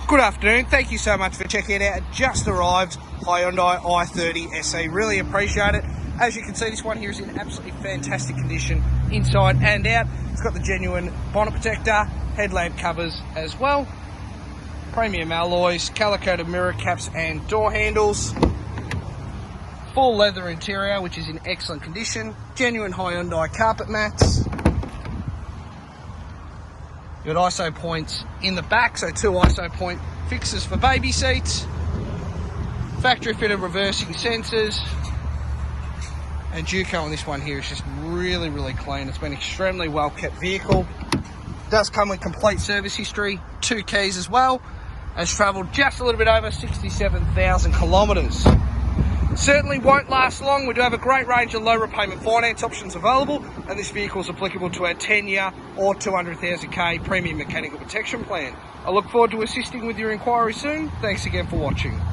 Good afternoon, thank you so much for checking it out. It just arrived, Hyundai I30 SE, really appreciate it. As you can see, this one here is in absolutely fantastic condition, inside and out. It's got the genuine bonnet protector, headlamp covers as well, premium alloys, colour-coded mirror caps and door handles, full leather interior which is in excellent condition, genuine Hyundai carpet mats. You've got ISO points in the back, so 2 ISO point fixes for baby seats, factory fitted reversing sensors, and Duco on this one here is just really clean. It's been an extremely well kept vehicle. Does come with complete service history, 2 keys as well, has travelled just a little bit over 67,000 kilometres. Certainly won't last long. We do have a great range of low repayment finance options available, and this vehicle is applicable to our 10-year or 200,000k premium mechanical protection plan. I look forward to assisting with your inquiry soon. Thanks again for watching.